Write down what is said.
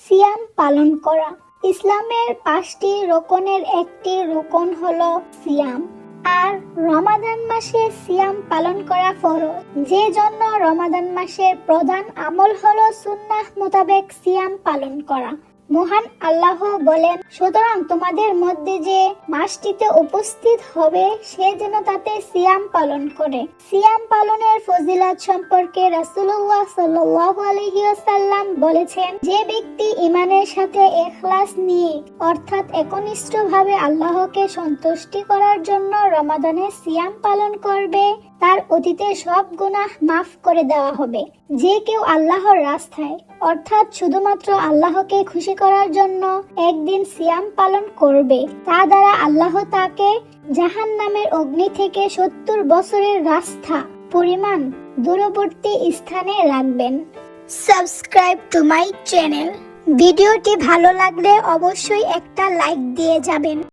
সিয়াম পালন করা। ইসলামের 5টি রোকনের একটি রোকন হলো সিয়াম। আর রমাদান মাসে সিয়াম পালন করা ফরজ, যে জন্য রমাদান মাসের প্রধান আমল হলো সুন্নাহ মোতাবেক সিয়াম পালন করা। মহান আল্লাহ বলেন, সুতরাং তোমাদের মধ্যে যে মাসটিতে উপস্থিত হবে সে যেন তাতে সিয়াম পালন করে। সিয়াম পালনের ফজিলত সম্পর্কে রাসূলুল্লাহ সাল্লাল্লাহু আলাইহি ওয়াসাল্লাম বলেছেন, যে ব্যক্তি ঈমানের সাথে ইখলাস নিয়ে অর্থাৎ একনিষ্ঠভাবে আল্লাহকে সন্তুষ্টি করার জন্য রমাদানে সিয়াম পালন করবে, তার অতীতের সব গুনাহ মাফ করে দেওয়া হবে। যে কেউ আল্লাহর রাস্তায় অর্থাৎ শুধুমাত্র আল্লাহকে খুশি করার জন্য একদিন সিয়াম পালন করবে, তা দ্বারা আল্লাহ তাকে জাহান্নামের অগ্নি থেকে 70 বছরের রাস্তা পরিমাণ দূরবর্তী স্থানে রাখবেন। Subscribe to my channel. ভিডিওটি ভালো লাগলে অবশ্যই একটা লাইক দিয়ে যাবেন।